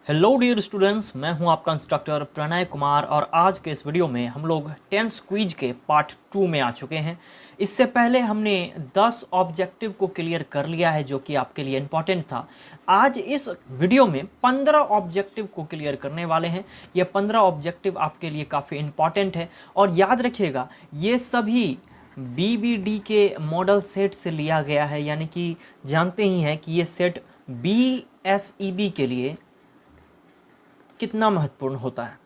Hello dear students, मैं हूं आपका इंस्ट्रक्टर प्रणय कुमार और आज के इस वीडियो में हम लोग टेंस क्विज के पार्ट 2 में आ चुके हैं। इससे पहले हमने 10 ऑब्जेक्टिव को क्लियर कर लिया है जो कि आपके लिए इम्पॉर्टेंट था। आज इस वीडियो में 15 ऑब्जेक्टिव को क्लियर करने वाले हैं। ये 15 ऑब्जेक्टिव आपके लिए काफ़ी इम्पॉर्टेंट है और याद रखिएगा ये सभी BBD के मॉडल सेट से लिया गया है, यानी कि जानते ही हैं कि ये सेट BSEB के लिए कितना महत्वपूर्ण होता है।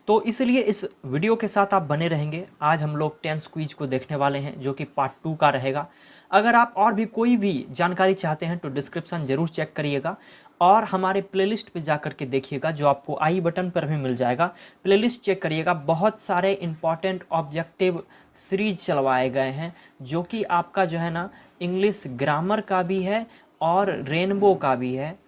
तो इसलिए इस वीडियो के साथ आप बने रहेंगे। आज हम लोग टेंस क्विज को देखने वाले हैं जो कि पार्ट 2 का रहेगा। अगर आप और भी कोई भी जानकारी चाहते हैं तो डिस्क्रिप्शन ज़रूर चेक करिएगा और हमारे प्लेलिस्ट पे जा कर के देखिएगा जो आपको आई बटन पर भी मिल जाएगा। प्लेलिस्ट चेक करिएगा, बहुत सारे इंपॉर्टेंट ऑब्जेक्टिव सीरीज चलवाए गए हैं जो कि आपका जो है ना इंग्लिश ग्रामर का भी है और रेनबो का भी है,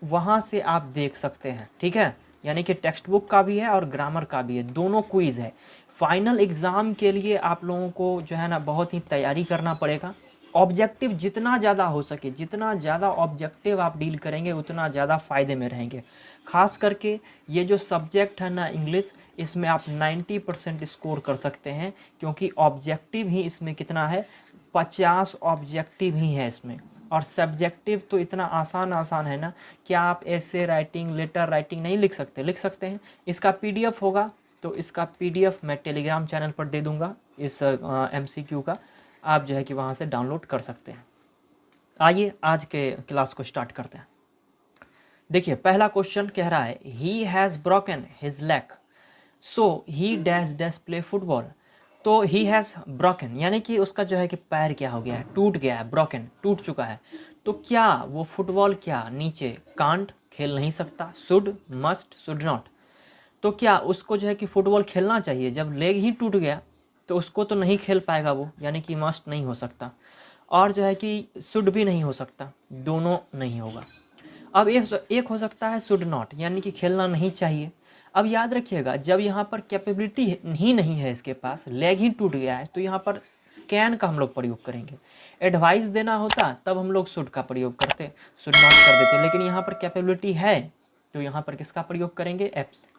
वहाँ से आप देख सकते हैं। ठीक है, यानी कि टेक्स्ट बुक का भी है और ग्रामर का भी है, दोनों क्विज़ है। फाइनल एग्ज़ाम के लिए आप लोगों को जो है ना बहुत ही तैयारी करना पड़ेगा। ऑब्जेक्टिव जितना ज़्यादा हो सके, जितना ज़्यादा ऑब्जेक्टिव आप डील करेंगे उतना ज़्यादा फ़ायदे में रहेंगे। खास करके ये जो सब्जेक्ट है ना इंग्लिश, इसमें आप 90% स्कोर कर सकते हैं क्योंकि ऑब्जेक्टिव ही इसमें कितना है, 50 ऑब्जेक्टिव ही है इसमें। और सब्जेक्टिव तो इतना आसान आसान है ना कि आप ऐसे राइटिंग, लेटर राइटिंग नहीं लिख सकते, लिख सकते हैं। इसका पीडीएफ होगा तो इसका पीडीएफ मैं टेलीग्राम चैनल पर दे दूंगा इस MCQ का, आप जो है कि वहाँ से डाउनलोड कर सकते हैं। आइए आज के क्लास को स्टार्ट करते हैं। देखिए पहला क्वेश्चन कह रहा है he has broken his leg so he dash dash play football. तो ही हैज़ ब्रोकन यानी कि उसका जो है कि पैर क्या हो गया है, टूट गया है, ब्रोकन टूट चुका है। तो क्या वो फुटबॉल क्या नीचे कांट खेल नहीं सकता, शुड, मस्ट, शुड नॉट। तो क्या उसको जो है कि फुटबॉल खेलना चाहिए, जब लेग ही टूट गया तो उसको तो नहीं खेल पाएगा वो, यानी कि मस्ट नहीं हो सकता और जो है कि शुड भी नहीं हो सकता, दोनों नहीं होगा। अब एक हो सकता है शुड नॉट यानी कि खेलना नहीं चाहिए। अब याद रखिएगा जब यहाँ पर कैपेबिलिटी ही नहीं है, इसके पास लेग ही टूट गया है, तो यहाँ पर कैन का हम लोग प्रयोग करेंगे। एडवाइस देना होता तब हम लोग शुड का प्रयोग करते, शुड नॉट कर देते, लेकिन यहाँ पर कैपेबिलिटी है तो यहाँ पर किसका प्रयोग करेंगे,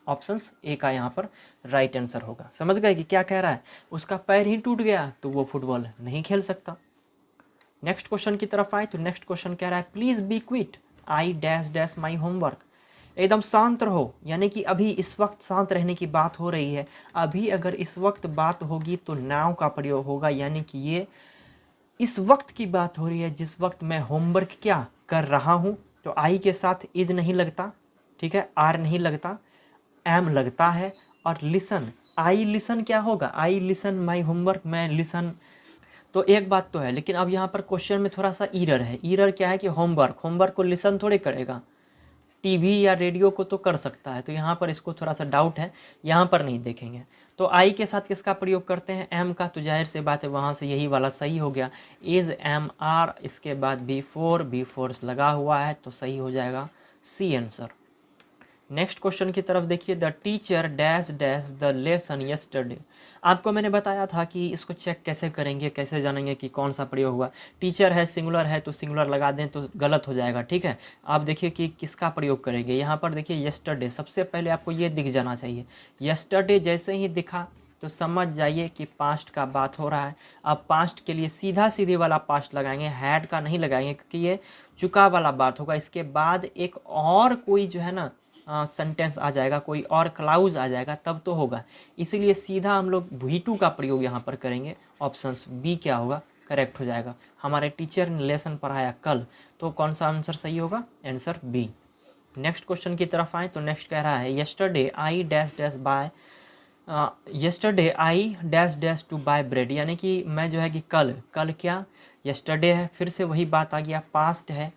ऑप्शंस ए का यहाँ पर राइट आंसर होगा। समझ गए कि क्या कह रहा है, उसका पैर ही टूट गया तो वो फुटबॉल नहीं खेल सकता। नेक्स्ट क्वेश्चन की तरफ आए तो नेक्स्ट क्वेश्चन कह रहा है please be quit I dash dash my homework. एकदम शांत रहो, यानी कि अभी इस वक्त शांत रहने की बात हो रही है। अभी अगर इस वक्त बात होगी तो नाउ का प्रयोग होगा, यानी कि ये इस वक्त की बात हो रही है जिस वक्त मैं होमवर्क क्या कर रहा हूँ। तो आई के साथ इज नहीं लगता, ठीक है, आर नहीं लगता, एम लगता है। और लिसन, आई लिसन क्या होगा, आई लिसन माई होमवर्क, मैं लिसन। तो एक बात तो है, लेकिन अब यहाँ पर क्वेश्चन में थोड़ा सा ईरर है। ईरर क्या है कि होमवर्क, होमवर्क को लिसन थोड़े करेगा, टीवी या रेडियो को तो कर सकता है। तो यहाँ पर इसको थोड़ा सा डाउट है, यहाँ पर नहीं देखेंगे। तो आई के साथ किसका प्रयोग करते हैं, एम का। तो जाहिर से बात है वहाँ से यही वाला सही हो गया, इज एम आर, इसके बाद बी फोर्स लगा हुआ है तो सही हो जाएगा सी आंसर। नेक्स्ट क्वेश्चन की तरफ देखिए, the teacher dash dash the lesson yesterday. आपको मैंने बताया था कि इसको चेक कैसे करेंगे, कैसे जानेंगे कि कौन सा प्रयोग हुआ। टीचर है, सिंगुलर है तो सिंगुलर लगा दें तो गलत हो जाएगा, ठीक है। आप देखिए कि किसका प्रयोग करेंगे। यहाँ पर देखिए यस्टरडे, सबसे पहले आपको ये दिख जाना चाहिए। यस्टरडे जैसे ही दिखा तो समझ जाइए कि पास्ट का बात हो रहा है। अब पास्ट के लिए सीधा सीधे वाला पास्ट लगाएंगे, हैड का नहीं लगाएंगे क्योंकि ये चुका वाला बात होगा। इसके बाद एक और कोई जो है ना सेंटेंस आ जाएगा, कोई और क्लाउज आ जाएगा तब तो होगा। इसीलिए सीधा हम लोग V2 का प्रयोग यहाँ पर करेंगे। ऑप्शंस बी क्या होगा, करेक्ट हो जाएगा। हमारे टीचर ने लेसन पढ़ाया कल, तो कौन सा आंसर सही होगा, आंसर बी। नेक्स्ट क्वेश्चन की तरफ आए तो नेक्स्ट कह रहा है yesterday I dash dash buy, yesterday I dash dash to buy bread, यानी कि मैं जो है कि कल, कल क्या, यस्टरडे है, फिर से वही बात आ गया, पास्ट है।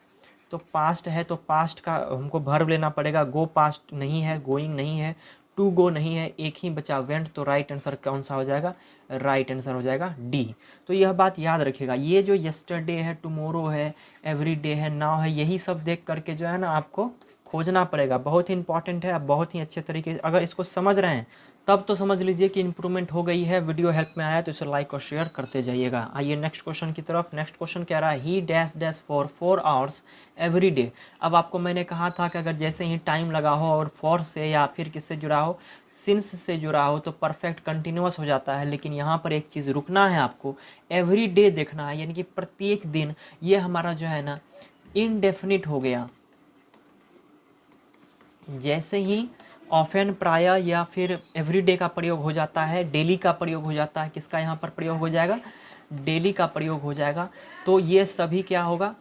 तो पास्ट है तो पास्ट का हमको वर्ब लेना पड़ेगा। गो पास्ट नहीं है, गोइंग नहीं है, टू गो नहीं है, एक ही बचा वेंट। तो राइट आंसर कौन सा हो जाएगा, राइट आंसर हो जाएगा डी। तो यह बात याद रखिएगा, ये जो यस्टरडे है, टुमारो है, एवरी डे है, नाउ है, यही सब देख करके जो है ना आपको खोजना पड़ेगा, बहुत ही इंपॉर्टेंट है। आप बहुत ही अच्छे तरीके से अगर इसको समझ रहे हैं तब तो समझ लीजिए कि इम्प्रूवमेंट हो गई है। वीडियो हेल्प में आया तो इसे लाइक और शेयर करते जाइएगा। आइए नेक्स्ट क्वेश्चन की तरफ। नेक्स्ट क्वेश्चन कह रहा है ही dash dash for 4 hours every day. अब आपको मैंने कहा था कि अगर जैसे ही टाइम लगा हो और फॉर से या फिर किससे जुड़ा हो, सिंस से जुड़ा हो, तो परफेक्ट कंटिन्यूअस हो जाता है। लेकिन यहाँ पर एक चीज़ रुकना है आपको, एवरी डे देखना है, यानी कि प्रत्येक दिन। ये हमारा जो है ना इनडेफिनिट हो गया। जैसे ही ऑफेन, प्राय या फिर एवरीडे का प्रयोग हो जाता है, डेली का प्रयोग हो जाता है, किसका यहाँ पर प्रयोग हो जाएगा, डेली का प्रयोग हो जाएगा। तो ये सभी क्या होगा,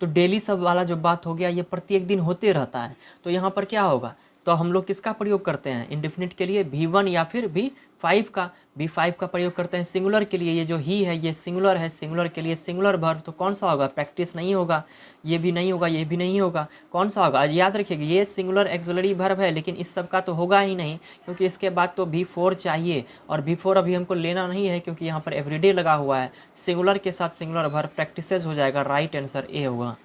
तो डेली सब वाला जो बात हो गया ये प्रत्येक दिन होते रहता है। तो यहाँ पर क्या होगा, तो हम लोग किसका प्रयोग करते हैं इंडेफिनिट के लिए, V1 या फिर V5 का, V5 का प्रयोग करते हैं सिंगुलर के लिए। ये जो ही है ये सिंगुलर है, सिंगुलर के लिए सिंगुलर वर्ब, तो कौन सा होगा, प्रैक्टिस नहीं होगा, ये भी नहीं होगा, ये भी नहीं होगा, कौन सा होगा, याद रखिएगा ये सिंगुलर एक्सिलरी वर्ब है, लेकिन इस सब का तो होगा ही नहीं, क्योंकि इसके बाद तो V4 चाहिए, और V4 अभी हमको लेना नहीं है क्योंकि यहाँ पर एवरीडे लगा हुआ है। सिंगुलर के साथ सिंगुलर वर्ब प्रैक्टिसेस हो जाएगा, राइट आंसर ए होगा।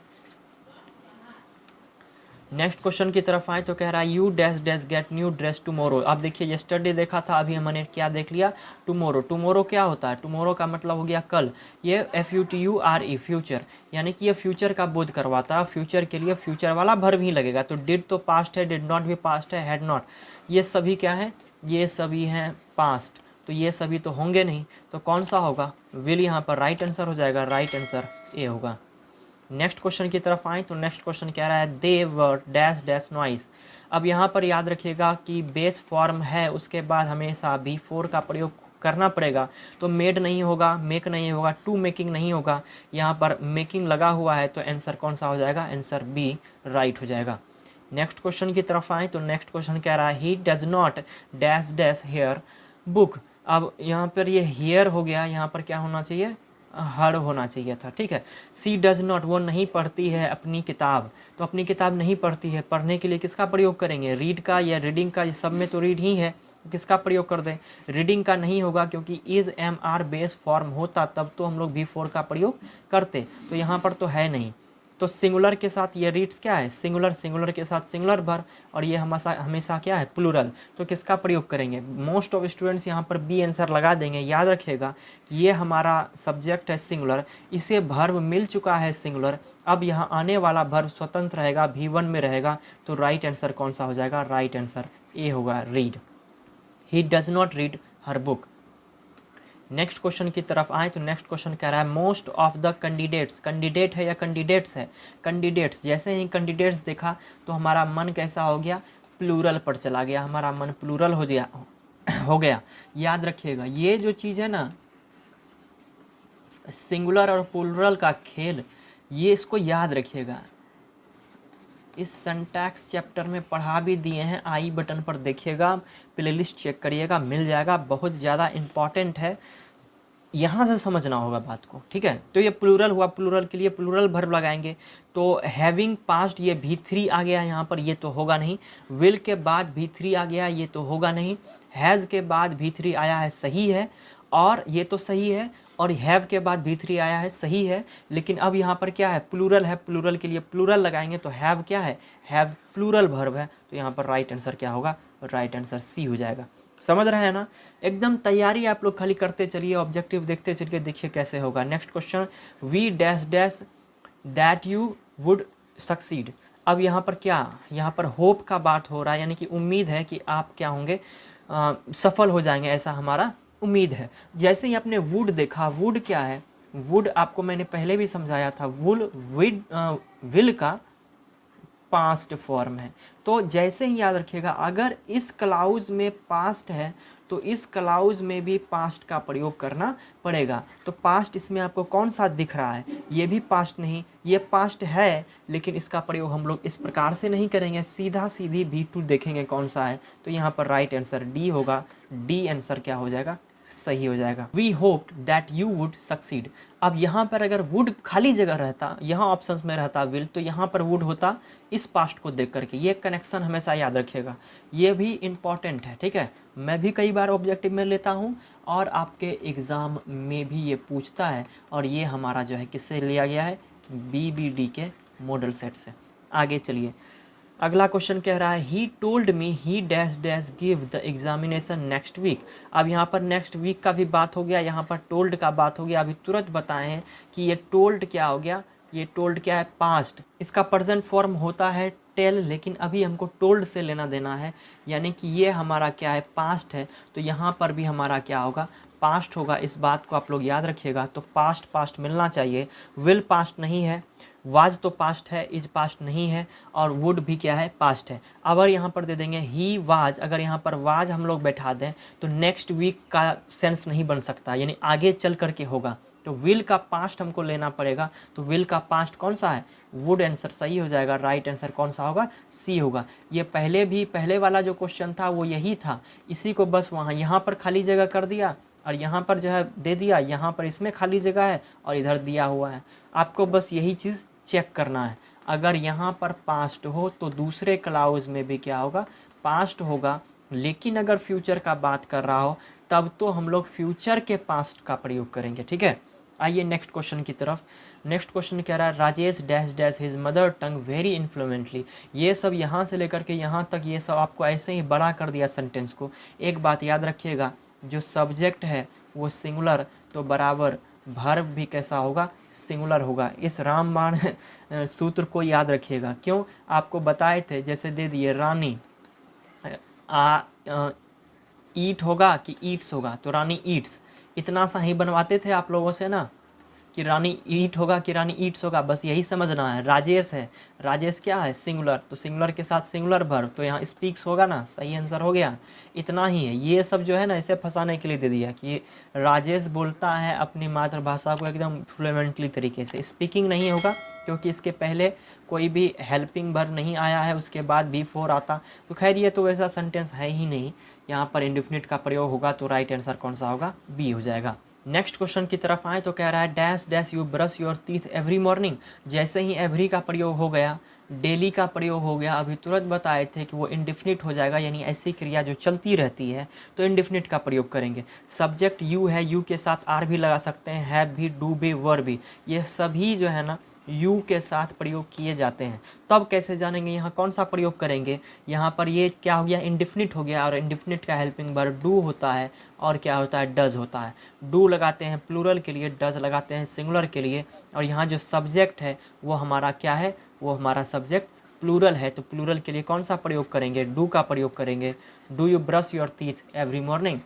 नेक्स्ट क्वेश्चन की तरफ आए तो कह रहा है you dash dash get new dress tomorrow. अब देखिए यस्टरडे देखा था, अभी हमने क्या देख लिया, टुमारो। टुमारो क्या होता है, टुमारो का मतलब हो गया कल। ये FUTURE फ्यूचर, यानी कि ये फ्यूचर का बोध करवाता है। फ्यूचर के लिए फ्यूचर वाला वर्ब ही लगेगा। तो डिड तो पास्ट है, डिड नॉट भी पास्ट है, हैड नॉट, ये सभी क्या है, ये सभी हैं पास्ट, तो ये सभी तो होंगे नहीं, तो कौन सा होगा, विल यहाँ पर राइट आंसर हो जाएगा, राइट आंसर ए होगा। नेक्स्ट क्वेश्चन की तरफ आए तो नेक्स्ट क्वेश्चन कह रहा है दे वर डैश डैश नॉइस। अब यहाँ पर याद रखिएगा कि बेस फॉर्म है, उसके बाद हमेशा V4 का प्रयोग करना पड़ेगा। तो मेड नहीं होगा, मेक नहीं होगा, टू मेकिंग नहीं होगा, यहाँ पर मेकिंग लगा हुआ है, तो आंसर कौन सा हो जाएगा, आंसर बी राइट हो जाएगा। नेक्स्ट क्वेश्चन की तरफ आए तो नेक्स्ट क्वेश्चन कह रहा है he does not dash dash hair book. अब यहाँ पर ये हेयर हो गया, यहाँ पर क्या होना चाहिए, हर होना चाहिए था, ठीक है। सी डज नॉट, वो नहीं पढ़ती है अपनी किताब, तो अपनी किताब नहीं पढ़ती है, पढ़ने के लिए किसका प्रयोग करेंगे, रीड का या रीडिंग का, ये सब में तो रीड ही है, किसका प्रयोग कर दें, रीडिंग का नहीं होगा, क्योंकि इज MR बेस फॉर्म होता तब तो हम लोग V4 का प्रयोग करते, तो यहाँ पर तो है नहीं। तो सिंगुलर के साथ ये रीड्स क्या है, सिंगुलर, सिंगुलर के साथ सिंगुलर वर्ब, और ये हमेशा हमेशा क्या है, प्लूरल, तो किसका प्रयोग करेंगे। मोस्ट ऑफ स्टूडेंट्स यहाँ पर बी आंसर लगा देंगे। याद रखिएगा कि ये हमारा सब्जेक्ट है सिंगुलर, इसे वर्ब मिल चुका है सिंगुलर, अब यहाँ आने वाला वर्ब स्वतंत्र रहेगा, V1 में रहेगा, तो राइट आंसर कौन सा हो जाएगा, राइट आंसर ए होगा, read. He does not read her book. Next question की तरफ आए तो नेक्स्ट क्वेश्चन कह रहा है most of the candidates, candidate है या कैंडिडेट्स है, कैंडिडेट्स। जैसे ही कैंडिडेट्स देखा तो हमारा मन कैसा हो गया, प्लूरल पर चला गया, हमारा मन प्लूरल हो गया। याद रखिएगा ये जो चीज़ है ना, सिंगुलर और प्लूरल का खेल, ये इसको याद रखिएगा। इस सिंटैक्स चैप्टर में पढ़ा भी दिए हैं, आई बटन पर देखिएगा, प्लेलिस्ट चेक करिएगा, मिल जाएगा, बहुत ज़्यादा इम्पॉर्टेंट है, यहाँ से समझना होगा बात को, ठीक है। तो ये प्लूरल हुआ, प्लूरल के लिए प्लूरल वर्ब लगाएंगे, तो हैविंग पास्ट ये V3 आ गया यहाँ पर, ये तो होगा नहीं। विल के बाद V3 आ गया, ये तो होगा नहीं। हैज़ के बाद V3 आया है, सही है, और ये तो सही है, और हैव के बाद V3 आया है, सही है, लेकिन अब यहाँ पर क्या है, प्लूरल है, प्लूरल के लिए प्लूरल लगाएंगे, तो हैव क्या है, हैव प्लूरल वर्ब है, तो यहाँ पर राइट आंसर क्या होगा, राइट आंसर सी हो जाएगा। समझ रहे हैं ना, एकदम तैयारी आप लोग खाली करते चलिए, ऑब्जेक्टिव देखते चलिए, देखिए कैसे होगा। Next question, we dash dash that you would succeed. अब यहाँ पर क्या, यहाँ पर होप का बात हो रहा है, यानी कि उम्मीद है कि आप क्या होंगे, सफल हो जाएंगे, ऐसा हमारा उम्मीद है। जैसे ही आपने वुड देखा, वुड क्या है, वुड आपको मैंने पहले भी समझाया था, विल का पास्ट फॉर्म है। तो जैसे ही याद रखिएगा, अगर इस क्लाउज में पास्ट है तो इस क्लाउज में भी पास्ट का प्रयोग करना पड़ेगा। तो पास्ट इसमें आपको कौन सा दिख रहा है, ये भी पास्ट नहीं, ये पास्ट है, लेकिन इसका प्रयोग हम लोग इस प्रकार से नहीं करेंगे, सीधा सीधी V2 देखेंगे कौन सा है, तो यहाँ पर राइट आंसर डी होगा, डी आंसर क्या हो जाएगा, सही हो जाएगा। We hoped that you would succeed. अब यहाँ पर अगर वुड खाली जगह रहता, यहाँ ऑप्शंस में रहता विल, तो यहाँ पर वुड होता इस पास्ट को देख करके। ये कनेक्शन हमेशा याद रखिएगा, ये भी इम्पॉर्टेंट है, ठीक है। मैं भी कई बार ऑब्जेक्टिव में लेता हूँ और आपके एग्ज़ाम में भी ये पूछता है, और ये हमारा जो है किससे लिया गया है, BBD के मॉडल सेट से। आगे चलिए, अगला क्वेश्चन कह रहा है he told me he dash dash give the examination next week. अब यहाँ पर नेक्स्ट वीक का भी बात हो गया, यहाँ पर टोल्ड का बात हो गया। अभी तुरंत बताए हैं कि ये टोल्ड क्या हो गया, ये टोल्ड क्या है, पास्ट। इसका प्रेजेंट फॉर्म होता है टेल, लेकिन अभी हमको टोल्ड से लेना देना है, यानी कि ये हमारा क्या है, पास्ट है। तो यहाँ पर भी हमारा क्या होगा, पास्ट होगा। इस बात को आप लोग याद रखिएगा। तो पास्ट पास्ट मिलना चाहिए। विल पास्ट नहीं है, वाज तो पास्ट है, इज पास्ट नहीं है, और वुड भी क्या है, पास्ट है। अगर यहाँ पर दे देंगे ही वाज, अगर यहाँ पर वाज हम लोग बैठा दें तो नेक्स्ट वीक का सेंस नहीं बन सकता, यानी आगे चल करके होगा। तो विल का पास्ट हमको लेना पड़ेगा। तो विल का पास्ट कौन सा है, वुड आंसर सही हो जाएगा। राइट आंसर कौन सा होगा, सी होगा। ये पहले वाला जो क्वेश्चन था वो यही था, इसी को बस वहाँ यहाँ पर खाली जगह कर दिया और यहाँ पर जो है दे दिया, यहाँ पर इसमें खाली जगह है और इधर दिया हुआ है। आपको बस यही चीज़ चेक करना है। अगर यहाँ पर पास्ट हो तो दूसरे क्लाउज में भी क्या होगा, पास्ट होगा। लेकिन अगर फ्यूचर का बात कर रहा हो तब तो हम लोग फ्यूचर के पास्ट का प्रयोग करेंगे। ठीक है, आइए नेक्स्ट क्वेश्चन की तरफ। नेक्स्ट क्वेश्चन कह रहा है Rajesh dash dash his mother tongue very influently. ये सब यहाँ से लेकर के यहाँ तक ये सब आपको ऐसे ही बड़ा कर दिया सेंटेंस को। एक बात याद रखिएगा, जो सब्जेक्ट है वो सिंगुलर, तो बराबर वर्ब भी कैसा होगा, सिंगुलर होगा। इस रामबाण सूत्र को याद रखिएगा। क्यों, आपको बताए थे, जैसे दे दिए रानी ईट होगा कि ईट्स होगा, तो रानी ईट्स, इतना सा ही बनवाते थे आप लोगों से ना, कि रानी ईट होगा कि रानी ईट्स होगा, बस यही समझना है। राजेश है, राजेश क्या है, सिंगुलर, तो सिंगुलर के साथ सिंगुलर वर्ब, तो यहाँ स्पीक्स होगा ना, सही आंसर हो गया। इतना ही है। ये सब जो है ना इसे फंसाने के लिए दे दिया कि राजेश बोलता है अपनी मातृभाषा को एकदम फ्लुएंटली तरीके से। स्पीकिंग नहीं होगा क्योंकि इसके पहले कोई भी हेल्पिंग वर्ब नहीं आया है, उसके बाद बी फोर आता। तो खैर ये तो वैसा सेंटेंस है ही नहीं, यहाँ पर इंडेफिनिट का प्रयोग होगा। तो राइट आंसर कौन सा होगा, बी हो जाएगा। नेक्स्ट क्वेश्चन की तरफ आए तो कह रहा है dash dash you brush your teeth every morning. जैसे ही एवरी का प्रयोग हो गया, डेली का प्रयोग हो गया, अभी तुरंत बताए थे कि वो इंडेफिनिट हो जाएगा, यानी ऐसी क्रिया जो चलती रहती है तो इंडेफिनिट का प्रयोग करेंगे। सब्जेक्ट यू है, यू के साथ आर भी लगा सकते हैं, हैव भी, डू भी, वर भी, ये सभी जो है ना यू के साथ प्रयोग किए जाते हैं। तब कैसे जानेंगे, यहाँ कौन सा प्रयोग करेंगे, यहाँ पर ये क्या हो गया, इंडेफिनिट हो गया, और इंडेफिनिट का हेल्पिंग वर्ब डू होता है और क्या होता है, डज होता है। डू लगाते हैं प्लूरल के लिए, डज लगाते हैं सिंगुलर के लिए, और यहाँ जो सब्जेक्ट है वो हमारा क्या है, वो हमारा सब्जेक्ट प्लूरल है। तो प्लूरल के लिए कौन सा प्रयोग करेंगे, डू का प्रयोग करेंगे। Do you brush your teeth every morning.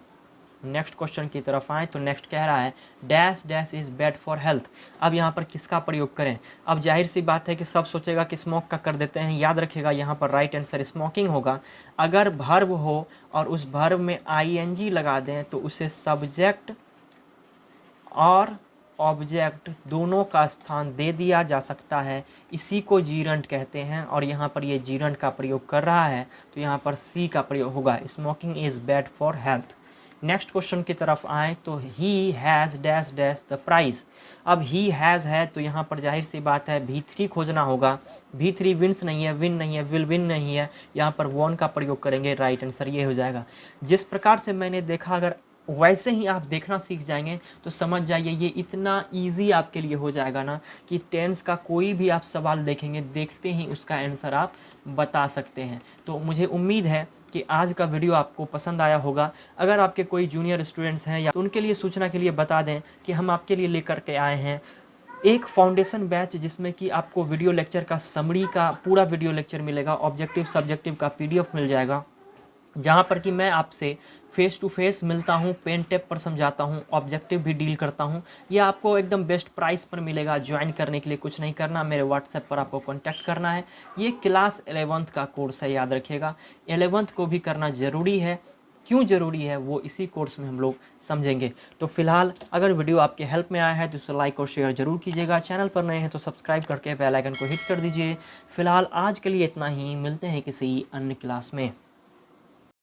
Next question की तरफ आए तो नेक्स्ट कह रहा है dash dash is bad for health. अब यहाँ पर किसका प्रयोग करें, अब जाहिर सी बात है कि सब सोचेगा कि स्मोक का कर देते हैं। याद रखिएगा यहाँ पर राइट आंसर स्मोकिंग होगा। अगर वर्ब हो और उस वर्ब में आईएनजी लगा दें तो उसे सब्जेक्ट और ऑब्जेक्ट दोनों का स्थान दे दिया जा सकता है। इसी को जीरंट कहते हैं, और यहाँ पर ये जीरंट का प्रयोग कर रहा है तो यहाँ पर सी का प्रयोग होगा, smoking is bad for health. Next question की तरफ आए तो he has dash dash the prize. अब ही हैज़ है तो यहाँ पर जाहिर सी बात है V3 खोजना होगा। V3 विंस नहीं है, विन नहीं है, विल विन नहीं है, यहाँ पर वॉन का प्रयोग करेंगे। राइट आंसर ये हो जाएगा। जिस प्रकार से मैंने देखा, अगर वैसे ही आप देखना सीख जाएंगे तो समझ जाइए ये इतना इजी आपके लिए हो जाएगा ना कि टेंस का कोई भी आप सवाल देखेंगे, देखते ही उसका आंसर आप बता सकते हैं। तो मुझे उम्मीद है कि आज का वीडियो आपको पसंद आया होगा। अगर आपके कोई जूनियर स्टूडेंट्स हैं या तो उनके लिए सूचना के लिए बता दें कि हम आपके लिए लेकर के आए हैं एक फाउंडेशन बैच, जिसमें कि आपको वीडियो लेक्चर का समरी का पूरा वीडियो लेक्चर मिलेगा, ऑब्जेक्टिव सब्जेक्टिव का PDF मिल जाएगा, जहाँ पर कि मैं आपसे फेस टू फेस मिलता हूँ, पेन टेप पर समझाता हूँ, ऑब्जेक्टिव भी डील करता हूँ। ये आपको एकदम बेस्ट प्राइस पर मिलेगा। ज्वाइन करने के लिए कुछ नहीं करना, मेरे व्हाट्सएप पर आपको कांटेक्ट करना है। ये क्लास 11th का कोर्स है, याद रखिएगा 11th को भी करना ज़रूरी है। क्यों ज़रूरी है वो इसी कोर्स में हम लोग समझेंगे। तो फिलहाल अगर वीडियो आपके हेल्प में आया है तो उसे लाइक और शेयर जरूर कीजिएगा। चैनल पर नए हैं तो सब्सक्राइब करके बेल आइकन को हिट कर दीजिए। फिलहाल आज के लिए इतना ही, मिलते हैं किसी अन्य क्लास में।